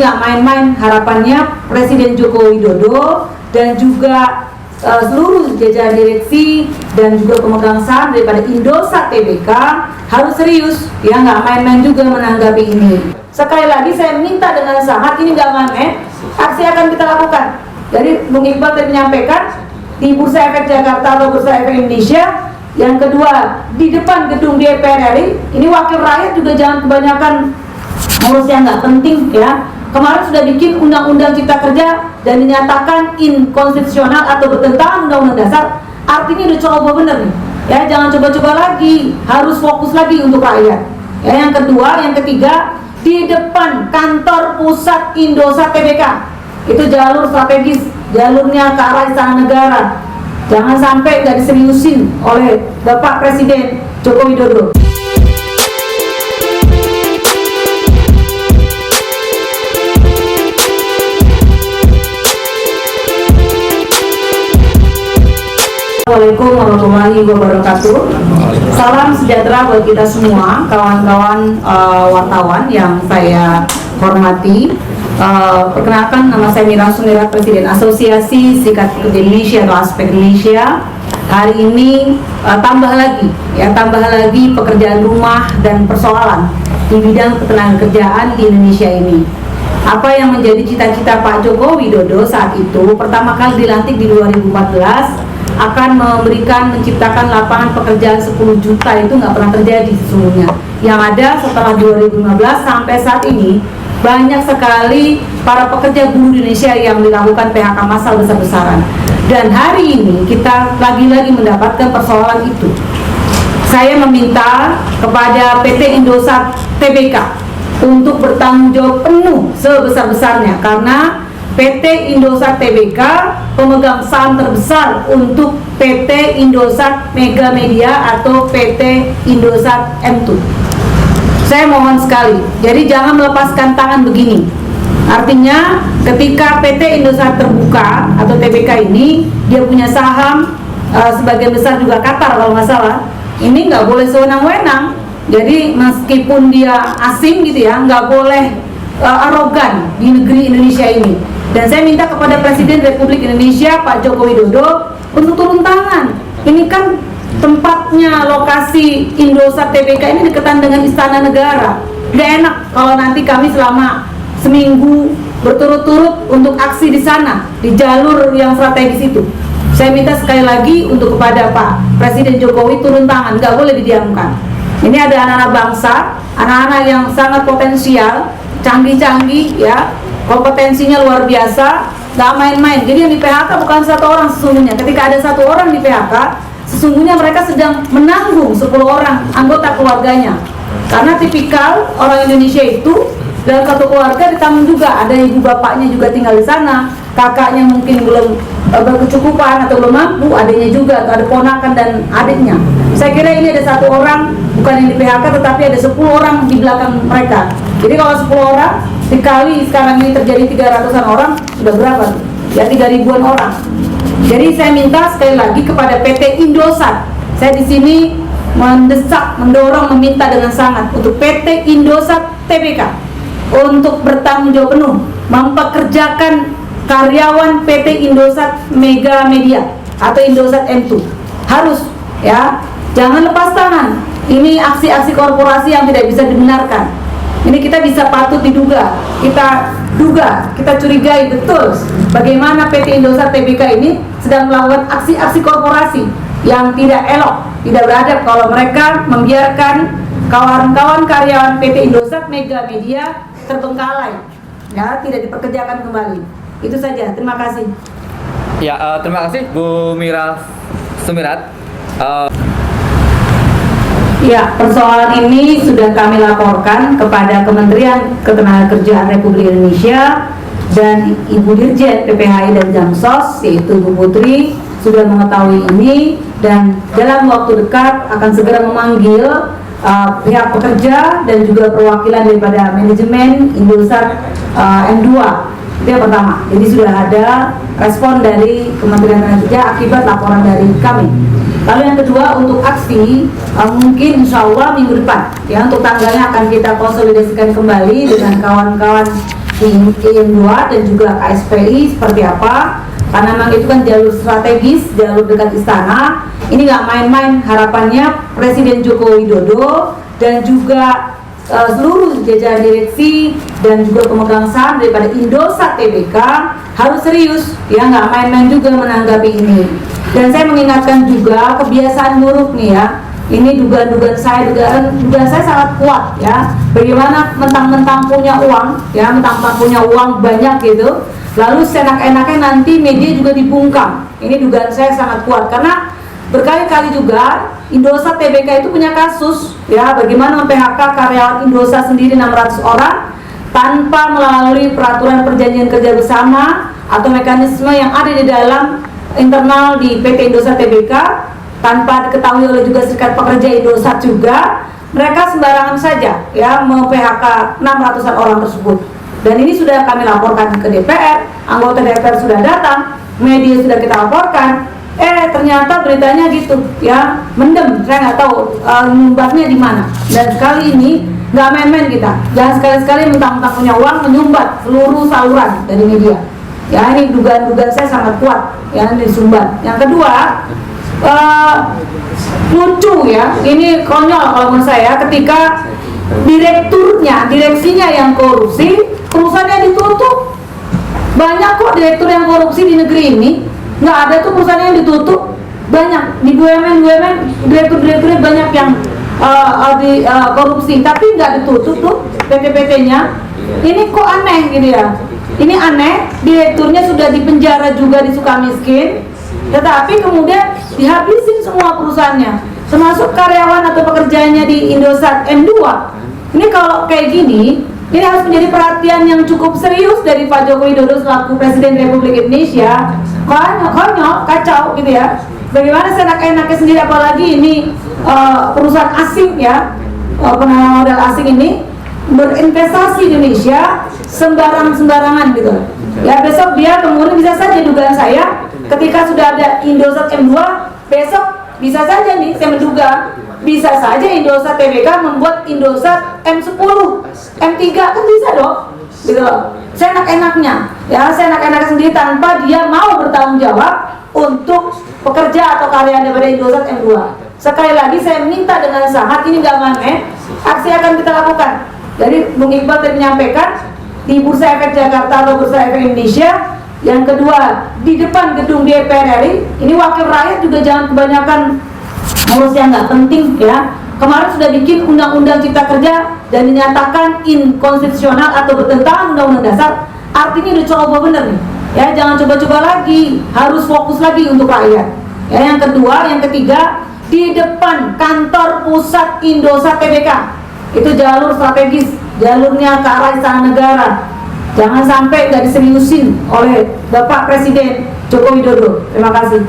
nggak main-main. Harapannya Presiden Joko Widodo dan juga seluruh jajaran direksi dan juga pemegang saham daripada Indosat Tbk harus serius, ya, nggak main-main juga menanggapi ini. Sekali lagi saya minta dengan sangat, ini nggak main-main, aksi akan kita lakukan. Jadi Bung Iqbal tadi menyampaikan di Bursa Efek Jakarta atau Bursa Efek Indonesia. Yang kedua, di depan gedung DPR RI, ini wakil rakyat juga jangan kebanyakan ngurus yang nggak penting, ya. Kemarin sudah bikin undang-undang cipta kerja dan dinyatakan inkonstitusional atau bertentangan undang-undang dasar. Artinya udah coba bener nih, ya, jangan coba-coba lagi, harus fokus lagi untuk rakyat. Ya, yang kedua, yang ketiga, di depan kantor pusat Indosat Tbk, itu jalur strategis, jalurnya ke arah Istana Negara. Jangan sampai nggak diseriusin oleh Bapak Presiden Joko Widodo. Assalamualaikum warahmatullahi wabarakatuh. Salam sejahtera buat kita semua, kawan-kawan wartawan yang saya hormati. Perkenalkan, nama saya Mira Sumirat, Presiden Asosiasi Serikat Pekerja Indonesia atau Aspek Indonesia. Hari ini tambah lagi pekerjaan rumah dan persoalan di bidang ketenagakerjaan di Indonesia ini. Apa yang menjadi cita-cita Pak Joko Widodo saat itu pertama kali dilantik di 2014 akan menciptakan lapangan pekerjaan 10 juta, itu nggak pernah terjadi sesungguhnya. Yang ada setelah 2015 sampai saat ini banyak sekali para pekerja buruh Indonesia yang dilakukan PHK massal besar-besaran. Dan hari ini kita lagi-lagi mendapatkan persoalan itu. Saya meminta kepada PT Indosat Tbk untuk bertanggung jawab penuh sebesar-besarnya, karena PT Indosat Tbk pemegang saham terbesar untuk PT Indosat Mega Media atau PT Indosat M2. Saya mohon sekali, jadi jangan melepaskan tangan begini. Artinya ketika PT Indosat terbuka atau Tbk ini, dia punya saham sebagian besar juga Qatar kalau nggak salah. Ini nggak boleh sewenang-wenang. Jadi meskipun dia asing gitu ya, nggak boleh arogan di negeri Indonesia ini. Dan saya minta kepada Presiden Republik Indonesia Pak Joko Widodo untuk turun tangan. Ini kan tempatnya, lokasi Indosat Tbk ini deketan dengan Istana Negara. Gak enak kalau nanti kami selama seminggu berturut-turut untuk aksi di sana, di jalur yang strategis itu. Saya minta sekali lagi untuk kepada Pak Presiden Jokowi turun tangan, gak boleh didiamkan. Ini ada anak-anak bangsa, anak-anak yang sangat potensial, canggih-canggih, ya, kompetensinya luar biasa, nggak main-main. Jadi yang di PHK bukan satu orang sesungguhnya. Ketika ada satu orang di PHK, sesungguhnya mereka sedang menanggung 10 orang anggota keluarganya. Karena tipikal orang Indonesia itu dalam satu keluarga ditanggung juga. Ada ibu bapaknya juga tinggal di sana, kakaknya mungkin belum berkecukupan atau belum mampu, adiknya juga, atau ada ponakan dan adiknya. Saya kira ini ada satu orang bukan yang di PHK, tetapi ada 10 orang di belakang mereka. Jadi kalau 10 orang dikali sekarang ini terjadi 300-an orang, sudah berapa? Ya 3.000-an orang. Jadi saya minta sekali lagi kepada PT Indosat, saya di sini mendesak, mendorong, meminta dengan sangat untuk PT Indosat Tbk untuk bertanggung jawab penuh mempekerjakan karyawan PT Indosat Mega Media atau Indosat M2. Harus, ya, jangan lepas tangan. Ini aksi-aksi korporasi yang tidak bisa dibenarkan. Ini kita bisa patut diduga, kita duga, kita curigai betul bagaimana PT Indosat Tbk ini sedang melakukan aksi-aksi korporasi yang tidak elok, tidak beradab kalau mereka membiarkan kawan-kawan karyawan PT Indosat Mega Media terbengkalai, ya, tidak dipekerjakan kembali. Itu saja, terima kasih. Ya, terima kasih Bu Mira Sumirat. Ya, persoalan ini sudah kami laporkan kepada Kementerian Ketenagakerjaan Republik Indonesia dan Ibu Dirjen PPHI dan Jamsos, yaitu Bu Putri, sudah mengetahui ini dan dalam waktu dekat akan segera memanggil pihak pekerja dan juga perwakilan daripada manajemen Indosat M2. Itu yang pertama. Jadi sudah ada respon dari Kementerian Tenaga akibat laporan dari kami. Lalu yang kedua, untuk aksi mungkin insya Allah minggu depan, ya, untuk tanggalnya akan kita konsolidasikan kembali dengan kawan-kawan di IM2 dan juga KSPI seperti apa, karena memang itu kan jalur strategis, jalur dekat istana. Ini nggak main-main, harapannya Presiden Joko Widodo dan juga seluruh jajaran direksi dan juga pemegang saham daripada Indosat Tbk harus serius, ya, nggak main-main juga menanggapi ini. Dan saya mengingatkan juga kebiasaan buruk nih ya, ini dugaan saya sangat kuat ya, bagaimana mentang-mentang punya uang ya, mentang-mentang punya uang banyak gitu, lalu seenak-enaknya nanti media juga dibungkam. Ini dugaan saya sangat kuat karena berkali-kali juga Indosat Tbk itu punya kasus ya, bagaimana PHK karyawan Indosat sendiri 600 orang tanpa melalui peraturan perjanjian kerja bersama atau mekanisme yang ada di dalam internal di PT Indosat Tbk, tanpa diketahui oleh juga Serikat Pekerja Indosat juga. Mereka sembarangan saja ya PHK 600-an orang tersebut. Dan ini sudah kami laporkan ke DPR, anggota DPR sudah datang, media sudah kita laporkan. Ternyata beritanya gitu ya, mendem, saya nggak tahu nyumbatnya di mana. Dan sekali ini nggak main-main kita, jangan sekali-sekali mentang-mentang punya uang menyumbat seluruh saluran dari media. Ya, ini dugaan-dugaan saya sangat kuat ya disumbat. Yang kedua, lucu ya, ini konyol kalau menurut saya, ketika direksinya yang korupsi, perusahaannya ditutup. Banyak kok direktur yang korupsi di negeri ini, nggak ada tuh perusahaan yang ditutup. Banyak di BUMN direktur-direkturnya banyak yang korupsi, tapi nggak ditutup tuh PT-PT-nya. Ini kok aneh gitu ya. Ini aneh, direkturnya sudah dipenjara juga di Sukamiskin, tetapi kemudian dihabisin semua perusahaannya, termasuk karyawan atau pekerjaannya di Indosat M2. Ini kalau kayak gini, ini harus menjadi perhatian yang cukup serius dari Pak Joko Widodo selaku Presiden Republik Indonesia. Konyol, kacau gitu ya. Bagaimana seenak-enaknya sendiri, apalagi ini perusahaan asing ya, penanaman modal asing ini berinvestasi di Indonesia sembarangan gitu. Ya, besok dia kemudian bisa saja, dugaan saya, ketika sudah ada Indosat M2, besok bisa saja nih, saya menduga bisa saja Indosat Tbk membuat Indosat M10, M3, kan bisa dong gitu loh. Seenak-enaknya ya, seenak-enaknya sendiri tanpa dia mau bertanggung jawab untuk pekerja atau karyawan daripada Indosat M2. Sekali lagi saya minta dengan sangat, ini nggak main, aksi akan kita lakukan. Jadi Bung Iqbal tadi menyampaikan di Bursa Efek Jakarta atau Bursa Efek Indonesia. Yang kedua, di depan gedung DPR RI, ini wakil rakyat juga jangan kebanyakan ngurus yang nggak penting ya. Kemarin sudah bikin undang-undang cipta kerja dan dinyatakan inkonstitusional atau bertentangan undang-undang dasar. Artinya udah coba bener nih ya, jangan coba-coba lagi, harus fokus lagi untuk rakyat ya. Yang kedua, yang ketiga, di depan kantor pusat Indosat Tbk, itu jalur strategis, jalurnya ke arah istana negara. Jangan sampai nggak diseriusin oleh Bapak Presiden Joko Widodo. Terima kasih.